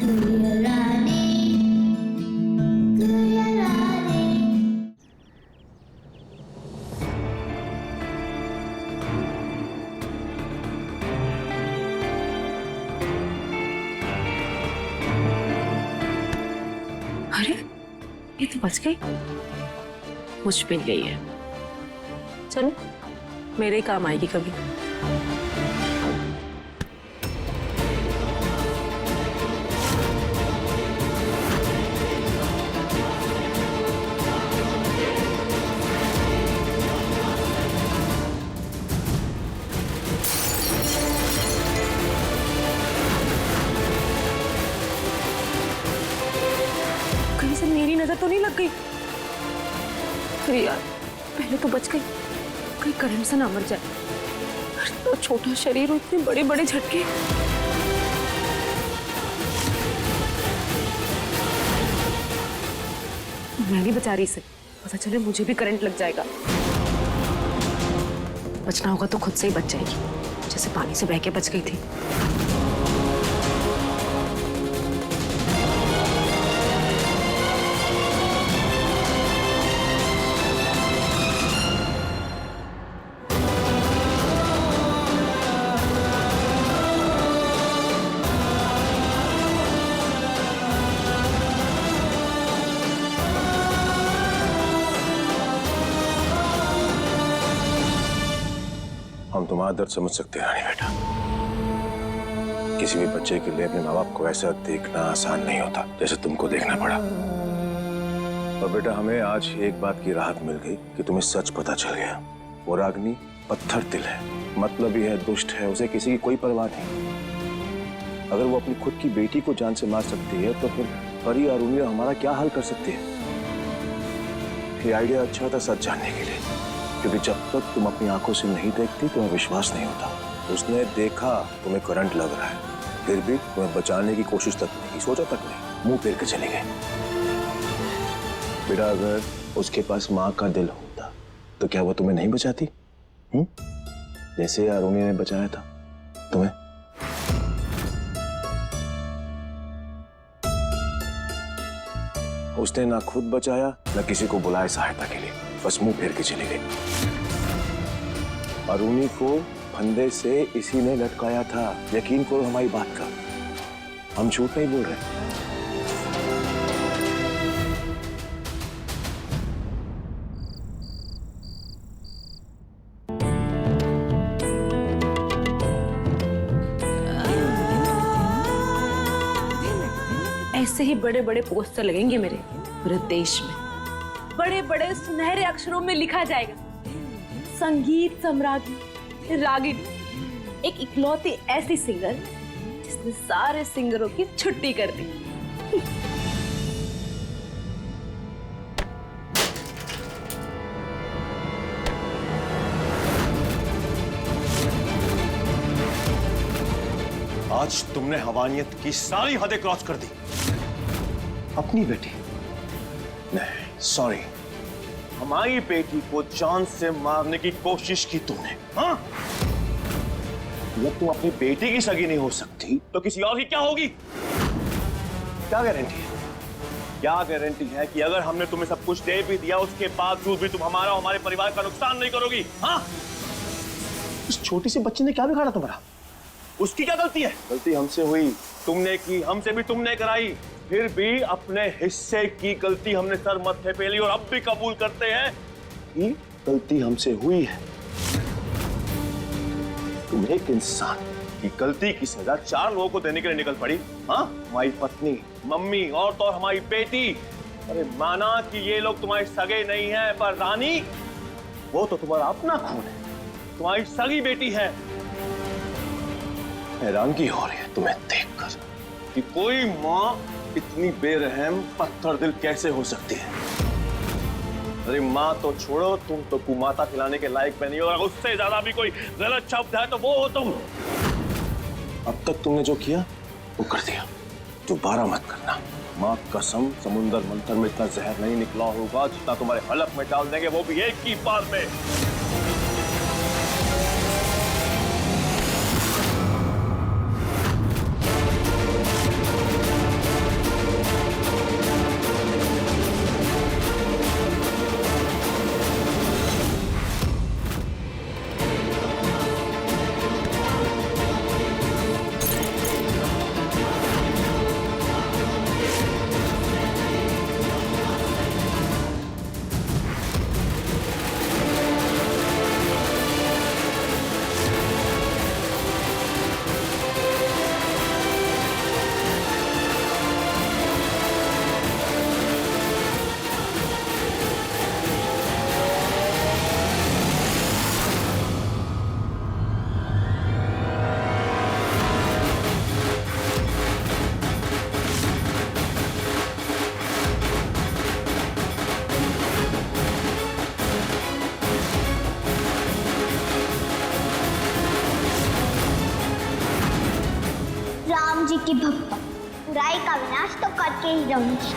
अरे ये तो बच गई, मुझ पे गई है। चलो मेरे ही काम आएगी कभी। कहीं से मेरी नजर तो नहीं लग गई? अरे यार पहले तो बच गई, कहीं करंट से ना मर जाए। तो छोटा शरीर और इतने बड़े बड़े झटके। मैं नहीं बचा रही इसे, पता चले मुझे भी करंट लग जाएगा। बचना होगा तो खुद से ही बच जाएगी, जैसे पानी से बह के बच गई थी। हम तुम्हारा दर्द समझ सकते हैं रानी बेटा। किसी भी बच्चे के लिए अपने माँ बाप को ऐसा देखना आसान नहीं होता जैसे तुमको देखना पड़ा। और बेटा हमें आज एक बात की राहत मिल गई कि तुम्हें सच पता चल गया। वो रागनी पत्थर दिल है, मतलबी है, दुष्ट है, उसे किसी की कोई परवाह नहीं। अगर वो अपनी खुद की बेटी को जान से मार सकती है तो फिर परी और उर्मिला हमारा क्या हाल कर सकती है। ये आइडिया अच्छा था सच जानने के लिए, क्योंकि जब तक तुम अपनी आंखों से नहीं देखती तुम्हें विश्वास नहीं होता। उसने देखा तुम्हें करंट लग रहा है, फिर भी तुम्हें बचाने की कोशिश तक नहीं की, सोचा तक नहीं, मुंह फेर के चले गए। बेटा अगर उसके पास माँ का दिल होता तो क्या वो तुम्हें नहीं बचाती? जैसे अरुणी ने बचाया था तुम्हें। उसने ना खुद बचाया ना किसी को बुलाया सहायता के लिए, बस मुंह फेर के चली गई। अरुणी को फंदे से इसी ने लटकाया था, यकीन करो हमारी बात का, हम झूठ नहीं बोल रहे। ऐसे ही बड़े बड़े पोस्टर लगेंगे मेरे पूरे देश में। बड़े बड़े सुनहरे अक्षरों में लिखा जाएगा, संगीत सम्राज्ञी रागिनी, एक इकलौती ऐसी सिंगर जिसने सारे सिंगरों की छुट्टी कर दी। आज तुमने हवानियत की सारी हदें क्रॉस कर दी। अपनी बेटी नहीं, सॉरी, हमारी बेटी को जान से मारने की कोशिश की तुमने। हाँ, जब तुम अपनी बेटी की सगी नहीं हो सकती तो किसी और की क्या होगी? क्या गारंटी है? क्या गारंटी है कि अगर हमने तुम्हें सब कुछ दे भी दिया उसके बावजूद भी तुम हमारा और हमारे परिवार का नुकसान नहीं करोगी? हाँ, उस छोटी सी बच्ची ने क्या बिगाड़ा तुम्हारा? उसकी क्या गलती है? गलती हमसे हुई, तुमने की, हमसे भी तुमने कराई, फिर भी अपने हिस्से की गलती हमने सर मत्थे पे ली और अब भी कबूल करते हैं कि गलती हमसे हुई है। तुम एक इंसान की गलती की सजा 4 लोगों को देने के लिए निकल पड़ी। हाँ, हमारी पत्नी, मम्मी और तो हमारी बेटी। अरे माना कि ये लोग तुम्हारे सगे नहीं है, पर रानी वो तो तुम्हारा अपना खून है, तुम्हारी सगी बेटी है। हैरानगी हो रही है तुम्हें देखकर कि कोई माँ इतनी बेरहम पत्थर दिल कैसे हो सकती है। अरे माँ तो छोड़ो, तुम तो कुमाता खिलाने के लायक भी नहीं हो, और उससे ज्यादा भी कोई गलत शब्द है तो वो हो तुम। अब तक तुमने जो किया वो कर दिया, दोबारा मत करना। माँ कसम, समुद्र मंथन में इतना जहर नहीं निकला होगा जितना तुम्हारे हलक में डाल देंगे, वो भी एक ही बार में। की भक्त, बुराई का विनाश तो करके ही रहूंगी।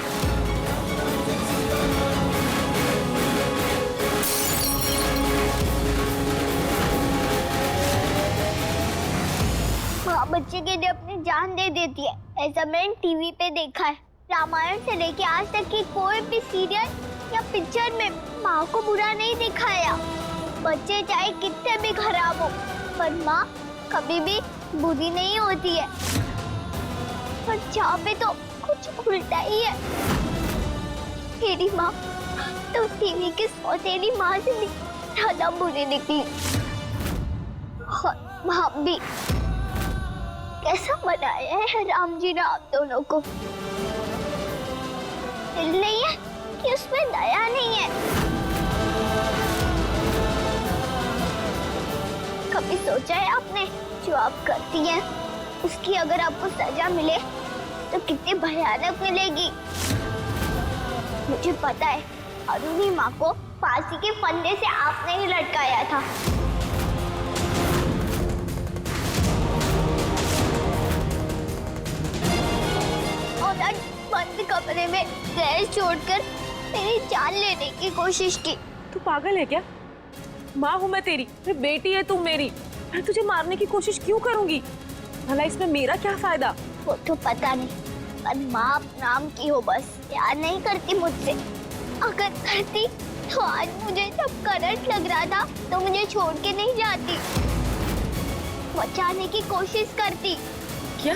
माँ बच्चे के लिए अपनी जान दे देती है, ऐसा मैंने टीवी पे देखा है। रामायण से लेके आज तक की कोई भी सीरियल या पिक्चर में माँ को बुरा नहीं दिखाया। बच्चे चाहे कितने भी खराब हो, पर माँ कभी भी बुरी नहीं होती है। पर जहाँ पे तो कुछ उल्टा ही है। मेरी माँ तो टीवी की सौतेली माँ से भी ज्यादा बुरी निकली। और माँ भी कैसा बनाया है राम जी ने आप दोनों को। दिल नहीं है कि उसमें दया नहीं है। कभी सोचा है आपने जो आप करती हैं उसकी अगर आपको सजा मिले तो कितनी भयानक मिलेगी? मुझे पता है अरुणी माँ को फांसी के फंदे से आपने ही लटकाया था। और आज बंद कमरे में गैस छोड़कर मेरी जान लेने की कोशिश की। तू पागल है क्या? माँ हूँ मैं तेरी, मैं बेटी है तू मेरी। मैं तुझे मारने की कोशिश क्यों करूंगी? भला इसमें मेरा क्या फायदा? वो तो पता नहीं, पर माँ नाम की हो बस। प्यार नहीं करती मुझसे। अगर करती तो आज मुझे जब करंट लग रहा था तो मुझे छोड़ के नहीं जाती, बचाने की कोशिश करती। क्या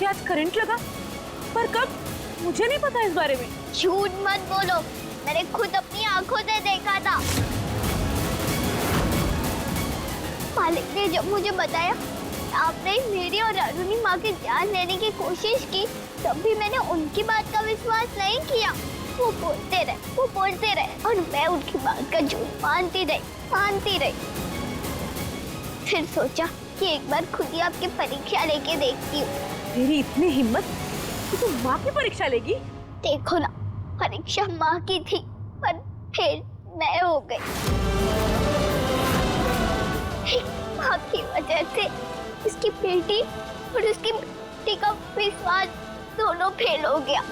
आज करंट लगा? पर कब? मुझे नहीं पता इस बारे में। झूठ मत बोलो, मैंने खुद अपनी आंखों से देखा था। मालिक ने जब मुझे बताया आपने मेरी और अरुणी माँ की जान लेने की कोशिश की, तब भी मैंने उनकी बात का विश्वास नहीं किया। वो बोलते रहे और मैं उनकी बात का झूठ मानती रही। फिर सोचा कि एक बार खुद ही आपकी परीक्षा लेके देखती हूँ। तेरी इतनी हिम्मत कि तू माँ की परीक्षा लेगी? देखो ना, परीक्षा माँ की थी पर फिर मैं हो गई। माँ की वजह से उसकी बेटी और उसकी बेटी का विश्वास दोनों फेल हो गया।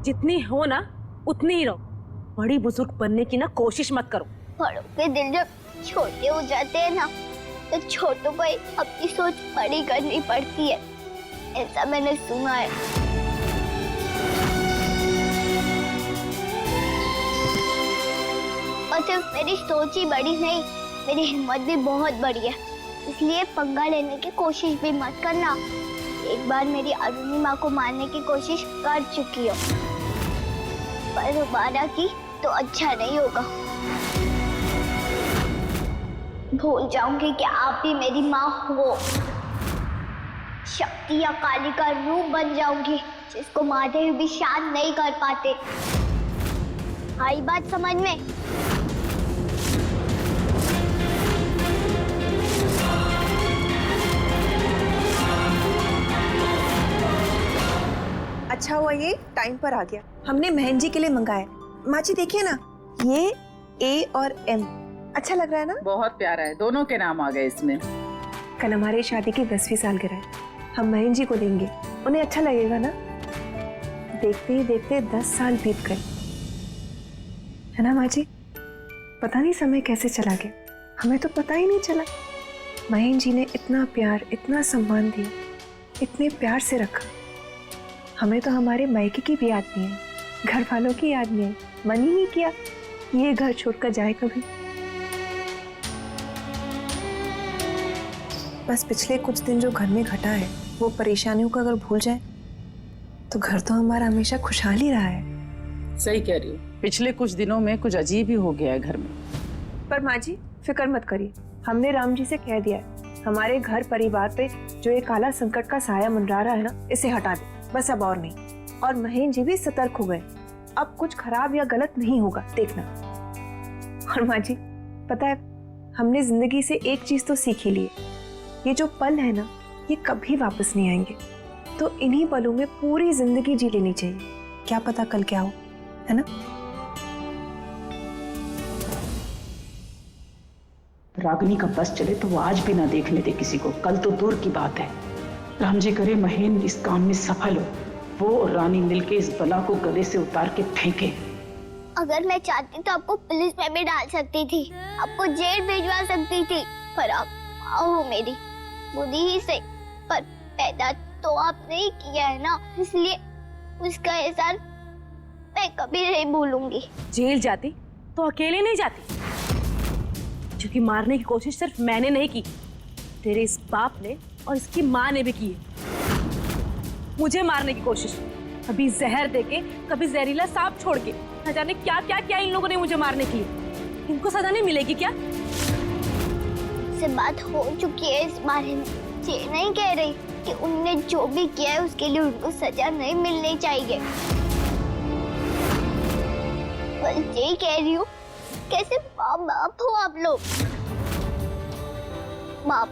जितनी हो ना उतनी ही रहो। बड़ी बुजुर्ग बनने की ना कोशिश मत करो। बड़ों के दिल जब छोटे हो जाते हैं ना तो छोटों को अपनी सोच बड़ी करनी पड़ती है, ऐसा मैंने सुना है। और सिर्फ मेरी सोच ही बड़ी नहीं, मेरी हिम्मत भी बहुत बड़ी है। इसलिए पंगा लेने की कोशिश भी मत करना। एक बार मेरी अरुणी माँ को मारने की कोशिश कर चुकी हो, पर दोबारा की तो अच्छा नहीं होगा। भूल जाऊंगी कि आप भी मेरी माँ हो। शक्ति या काली का रूप बन जाऊंगी जिसको महादेव भी शांत नहीं कर पाते। आई बात समझ में? अच्छा हुआ ये टाइम पर आ गया। हमने महन जी के लिए मंगाया। माँ जी देखिए ना, ये ए और एम अच्छा लग रहा है ना? बहुत प्यारा है, दोनों के नाम आ गए इसमें। कल हमारी शादी की 10वीं सालगिरह है, हम महन जी को देंगे, उन्हें अच्छा लगेगा ना? देखते ही देखते 10 साल बीत गए, है ना माँ जी? पता नहीं समय कैसे चला गया, हमें तो पता ही नहीं चला। महन जी ने इतना प्यार, इतना सम्मान दिया, इतने प्यार से रखा। हमें तो हमारे मायके की भी याद नहीं आई, घर वालों की याद नहीं आई। मन ही नहीं किया ये घर छोड़कर जाए कभी। बस पिछले कुछ दिन जो घर में घटा है वो परेशानियों को अगर भूल जाए तो घर तो हमारा हमेशा खुशहाल ही रहा है। सही कह रही हो, पिछले कुछ दिनों में कुछ अजीब ही हो गया है घर में। पर माँ जी फिक्र मत करिए, हमने राम जी से कह दिया है हमारे घर परिवार पे जो ये काला संकट का साया मंडरा रहा है ना, इसे हटा दे, बस अब और नहीं। और महेंद्र जी भी सतर्क हो गए, अब कुछ खराब या गलत नहीं होगा, देखना। और माँ जी पता है, हमने जिंदगी से एक चीज तो सीख ही ली है, ये जो पल है ना ये कभी वापस नहीं आएंगे, तो इन्हीं पलों में पूरी जिंदगी जी लेनी चाहिए। क्या पता कल क्या हो, है ना? रागिनी का बस चले तो वो आज भी ना देखने दे किसी को, कल तो दूर की बात है। राम जी करे महेंद्र इस काम में सफल हो, वो और रानी मिलके इस बला को गले से उतार के फेंके। अगर मैं चाहती तो आपको पुलिस में भी डाल सकती थी, आपको जेल भिजवा सकती थी, पर आप माँ हो मेरी, बुद्धि ही से, पर पैदा तो आपने ही किया है ना, इसलिए उसका एहसान मैं कभी नहीं भूलूंगी। जेल जाती तो अकेले नहीं जाती, क्योंकि मारने की कोशिश सिर्फ मैंने नहीं की, तेरे इस बाप ने और इसकी माँ ने भी की है। मुझे मारने की कोशिश, कभी जहर देके, कभी जहरीला सांप छोड़ के, न जाने क्या क्या क्या इन लोगों ने मुझे मारने की है। इनको सजा नहीं मिलेगी क्या? से बात हो चुकी है इस बारे में। ये नहीं कह रही कि उनने जो भी किया है उसके लिए उनको सजा नहीं मिलनी चाहिए, बस यही कह रही हूँ, कैसे बाप हो आप लोग। बाप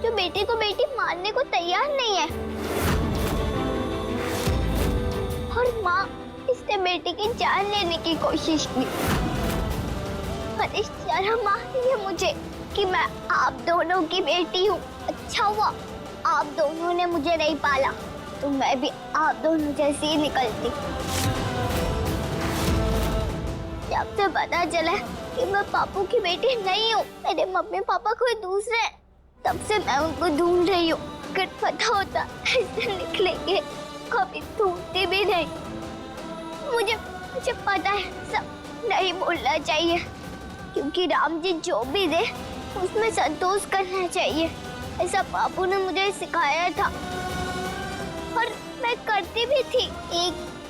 जो बेटे को बेटी मारने को तैयार नहीं है, और माँ इसने बेटे की जान लेने की कोशिश की। और शर्म आ रही है मुझे कि मैं आप दोनों की बेटी हूँ। अच्छा हुआ आप दोनों ने मुझे नहीं पाला, तो मैं भी आप दोनों जैसी ही निकलती। जब से पता चला कि मैं पापू की बेटी नहीं हूँ, मेरे मम्मी पापा कोई दूसरे हैं, तब से मैं उनको ढूंढ रही हूँ। अगर पता होता ऐसे निकलेंगे, कभी ढूंढती भी नहीं। मुझे पता है सब नहीं बोलना चाहिए, क्योंकि राम जी जो भी दे उसमें संतोष करना चाहिए, ऐसा पापू ने मुझे सिखाया था, और मैं करती भी थी।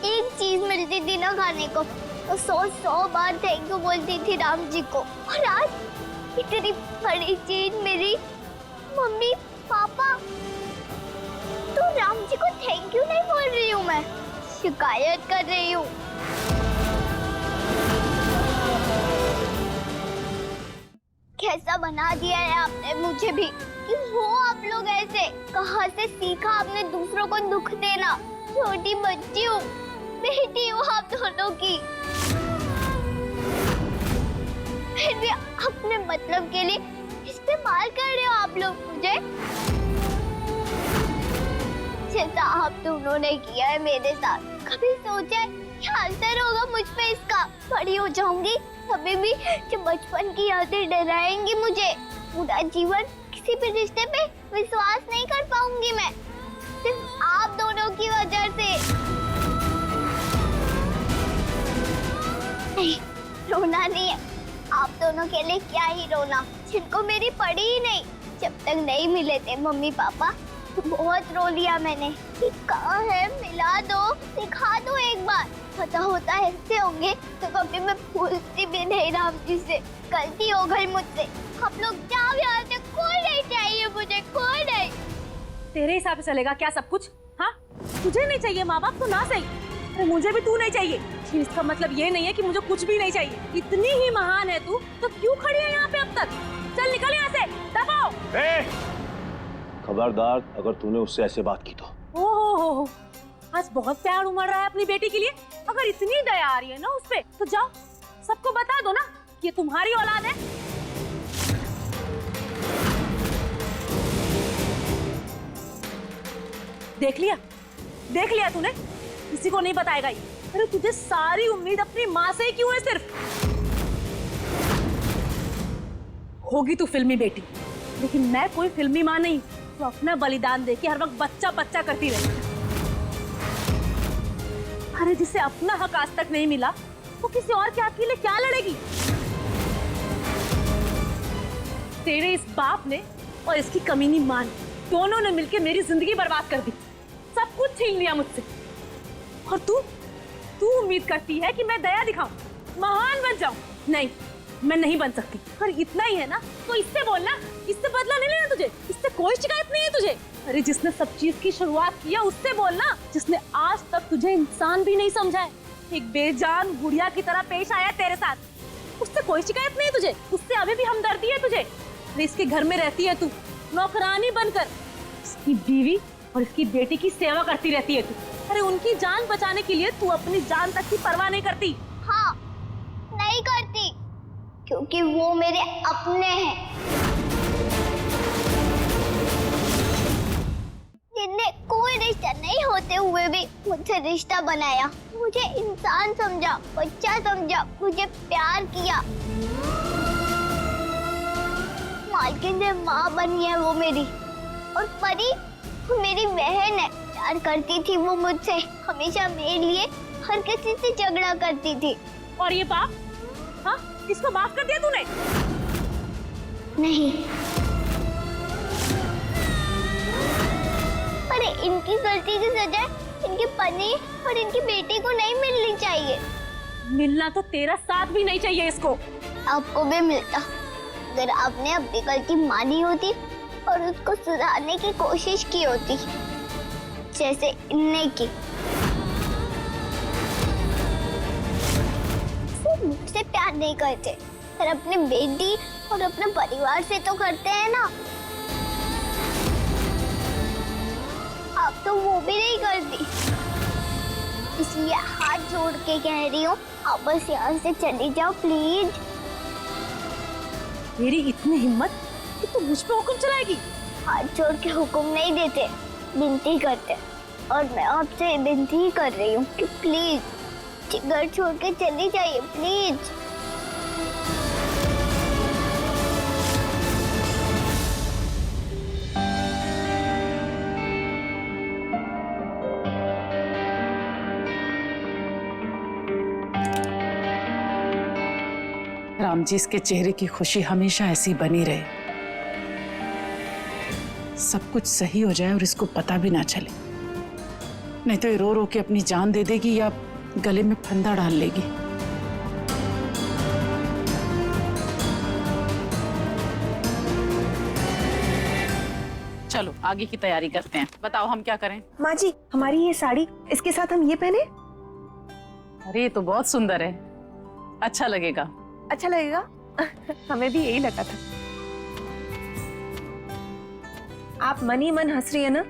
एक चीज मिलती थी ना खाने को तो 100 बार थैंक यू बोलती थी राम जी को, और आज इतनी बड़ी चीज मेरी मम्मी पापा, तो राम जी को थैंक यू नहीं बोल रही हूँ, मैं शिकायत कर रही हूँ। कैसा बना दिया है आपने मुझे भी, कि हो आप लोग ऐसे। कहाँ से सीखा आपने दूसरों को दुख देना? छोटी बच्ची हूँ, बेटी हूँ आप दोनों की, फिर भी अपने मतलब के लिए इस्तेमाल कर रहे हो आप लोग मुझे। जैसा आप दोनों ने किया है मेरे साथ, कभी सोचा है क्या असर होगा मुझ पे इसका? बड़ी हो जाऊंगी तभी भी जो बचपन की यादें डराएंगी मुझे। पूरा जीवन किसी भी रिश्ते पे विश्वास नहीं कर पाऊंगी मैं, सिर्फ आप दोनों की वजह से। नहीं, रोना नहीं है, आप दोनों के लिए क्या ही रोना, जिनको मेरी पड़ी ही नहीं। जब तक नहीं मिले थे मम्मी पापा तो बहुत रो लिया मैंने कि कहाँ है, मिला दो, दिखा दो एक बार। पता होता ऐसे होंगे तो कभी मैं भूलती भी नहीं राम जी से। गलती हो गई मुझसे, आप लोग जाओ यहाँ से, कोई नहीं चाहिए मुझे, कोई नहीं। तेरे हिसाब से चलेगा क्या सब कुछ? हाँ, तुझे नहीं चाहिए माँ बाप तो ना सही, अरे मुझे भी तू नहीं चाहिए। इसका मतलब ये नहीं है कि मुझे कुछ भी नहीं चाहिए। इतनी ही महान है तू तो क्यों खड़ी है यहाँ पे अब तक? चल निकल यहाँ से, दबाओ। खबरदार अगर तूने उससे ऐसे बात की तो। ओहो, आज बहुत प्यार उमड़ रहा है अपनी बेटी के लिए। अगर इतनी दया आ रही है ना उस पे, तो जाओ सबको बता दो ना कि ये तुम्हारी औलाद है। देख लिया तूने, किसी को नहीं बताएगा ये। अरे तुझे सारी उम्मीद अपनी माँ से ही क्यों है सिर्फ? होगी तू फिल्मी बेटी, लेकिन मैं कोई फिल्मी माँ नहीं तो अपना बलिदान देके हर वक्त बच्चा बच्चा करती रहती। अरे जिसे अपना हक आज तक नहीं मिला वो किसी और के हक के लिए क्या लड़ेगी? तेरे इस बाप ने और इसकी कमीनी मां ने दोनों ने मिलकर मेरी जिंदगी बर्बाद कर दी, सब कुछ छीन लिया मुझसे। और तू उम्मीद करती है कि मैं दया दिखाऊं, महान बन जाऊं? नहीं, मैं नहीं बन सकती। पर इतना ही है ना तो इससे बोलना, इससे बदला नहीं लेना तुझे, इससे कोई शिकायत नहीं है तुझे। अरे जिसने सब चीज की शुरुआत किया उससे बोलना, जिसने आज तक तुझे इंसान भी नहीं समझा है, एक बेजान गुड़िया की तरह पेश आया तेरे साथ, उससे कोई शिकायत नहीं है तुझे, उससे अभी भी हमदर्दी है तुझे। अरे इसके घर में रहती है तू नौकरानी बनकर, इसकी बीवी और इसकी बेटी की सेवा करती रहती है तू। अरे उनकी जान बचाने के लिए तू अपनी जान तक की परवाह नहीं करती। हाँ, नहीं करती, क्योंकि वो मेरे अपने हैं, जिनने कोई रिश्ता नहीं होते हुए भी मुझसे रिश्ता बनाया, मुझे इंसान समझा, बच्चा समझा, मुझे प्यार किया। मालकिन से माँ बनी है वो मेरी, और परी मेरी बहन है। प्यार करती थी वो मुझसे, हमेशा मेरे लिए हर किसी से झगड़ा करती थी। और ये बाप, हाँ, इसको माफ कर दिया तूने? नहीं, पर इनकी गलती की सजा इनके पति और इनकी बेटी को नहीं मिलनी चाहिए। मिलना तो तेरा साथ भी नहीं चाहिए इसको। आपको भी मिलता अगर आपने अपनी गलती मानी होती और उसको सुधारने की कोशिश की होती, जैसे इनने की। वो मुझसे प्यार नहीं करते, पर अपनी बेटी और अपने परिवार से तो करते हैं ना। आप तो वो भी नहीं करती, इसलिए हाथ जोड़ के कह रही हूँ, आप बस यहाँ से चली जाओ प्लीज। तेरी इतनी हिम्मत कि तू मुझ पे हुक्म चलाएगी? हाथ जोड़ के हुक्म नहीं देते, विनती करते। और मैं आपसे विनती ही कर रही हूँ कि प्लीज घर छोड़ के चली जाइए प्लीज। राम जी, इसके चेहरे की खुशी हमेशा ऐसी बनी रहे, सब कुछ सही हो जाए और इसको पता भी ना चले, नहीं तो ये रो रो के अपनी जान दे देगी या गले में फंदा डाल लेगी। चलो आगे की तैयारी करते हैं। बताओ हम क्या करें? माँ जी, हमारी ये साड़ी, इसके साथ हम ये पहने? अरे ये तो बहुत सुंदर है, अच्छा लगेगा। अच्छा लगेगा? हमें भी यही लगा था। आप मन ही मन हंस रही है ना?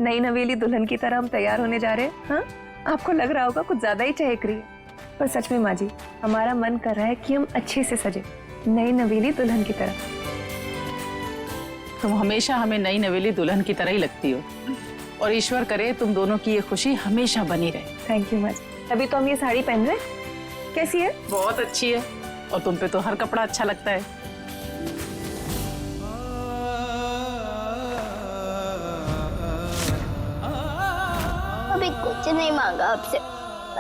नई नवेली दुल्हन की तरह हम तैयार होने जा रहे हैं। हाँ, आपको लग रहा होगा कुछ ज्यादा ही चहक रही है, पर सच में माँ जी, हमारा मन कर रहा है कि हम अच्छे से सजे, नई नवेली दुल्हन की तरह। तुम हमेशा हमें नई नवेली दुल्हन की तरह ही लगती हो, और ईश्वर करे तुम दोनों की ये खुशी हमेशा बनी रहे। थैंक यू माँ जी। तभी तो हम ये साड़ी पहन रहे हैं। कैसी है? बहुत अच्छी है, और तुम पे तो हर कपड़ा अच्छा लगता है। अभी कुछ नहीं मांगा आपसे,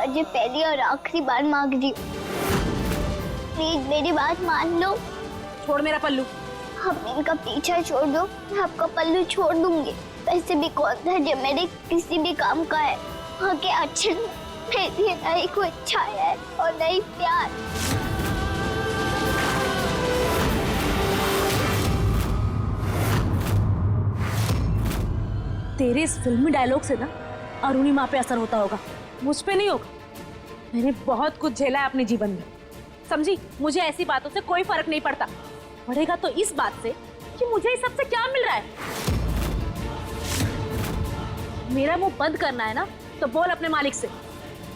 आज ये पहली और आखिरी बार मांग रही हूँ, प्लीज मेरी बात मान लो। छोड़ मेरा पल्लू। आप इनका पीछा छोड़ दो, मैं आपका पल्लू छोड़ दूंगी। वैसे भी कौन था जो मेरे किसी भी काम का है? आगे अक्षर मेरे लिए नहीं कोई छाया है और नहीं प्यार। तेरे इस फिल्मी डायलॉग से ना अरुणिमा पे असर होता होगा, मुझ पे नहीं होगा। मैंने बहुत कुछ झेला है अपने जीवन में, समझी? मुझे ऐसी बातों से कोई फर्क नहीं पड़ता, पड़ेगा तो इस बात से कि मुझे इस सबसे क्या मिल रहा है। मेरा मुंह बंद करना है ना तो बोल अपने मालिक से,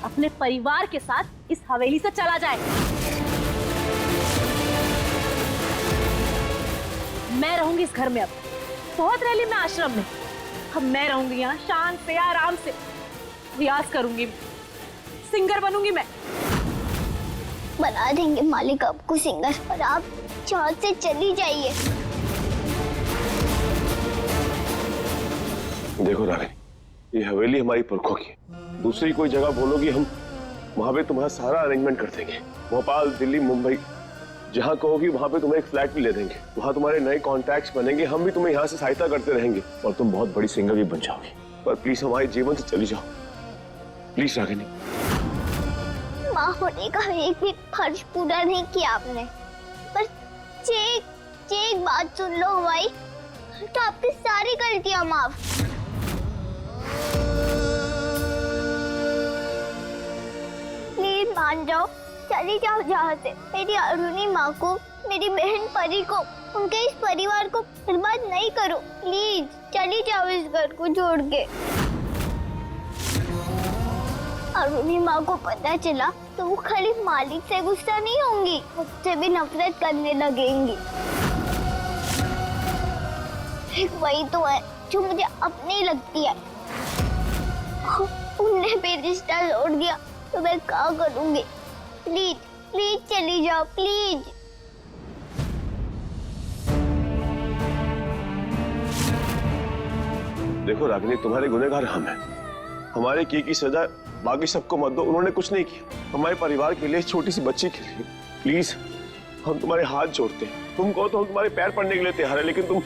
अपने परिवार के साथ इस हवेली से चला जाए। मैं रहूंगी इस घर में, अब बहुत रह ली मैं आश्रम में, अब मैं रहूंगी यहाँ शांत से आराम से, रियाज करूंगी, सिंगर बनूंगी मैं। बना देंगे मालिक आपको सिंगर, और आप यहाँ से चली जाइए। देखो रागिनी, ये हवेली हमारी पुरखों की है, दूसरी कोई जगह बोलोगी हम वहां पे तुम्हारा सारा अरेंजमेंट कर देंगे। भोपाल, दिल्ली, मुंबई, जहाँ कहोगी वहां पे तुम्हें एक फ्लैट भी ले देंगे, वहां तुम्हारे नए कॉन्टैक्ट्स बनेंगे, हम भी तुम्हें यहाँ से सहायता करते रहेंगे और तुम बहुत बड़ी सिंगर भी बन जाओगी। पर प्लीज हमारे जीवन से चली जाओ, प्लीज रागिनी। माँ होने का एक भी फर्ज पूरा नहीं किया आपने, पर एक बात सुन लो हमारी, तो आपकी सारी गलतियां माफ। प्लीज मान जाओ, चली जाओ यहाँ से। मेरी अरुणिमा को, मेरी बहन परी को, उनके इस परिवार को बर्बाद नहीं करो। प्लीज चली जाओ इस घर को छोड़ के। और उन्हें माँ को पता चला तो वो खाली मालिक से गुस्सा नहीं होंगी, मुझसे भी नफरत करने लगेंगी। एक वही तो है जो मुझे अपनी लगती है। उनने भी रिश्ता जोड़ दिया तो मैं क्या करूंगी? प्लीज प्लीज चली जाओ प्लीज। देखो रागिनी, तुम्हारे गुनहगार हम हैं। हमारे की सजा बाकी सबको मत दो, उन्होंने कुछ नहीं किया। हमारे परिवार के लिए, छोटी सी बच्ची के लिए प्लीज हम तुम्हारे हाथ जोड़ते हैं। तुम कहो तो हम तुम्हारे पैर पड़ने के लिए तैयार है, लेकिन तुम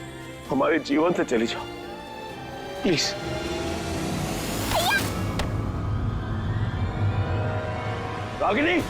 हमारे जीवन से चली जाओ प्लीज। रागिनी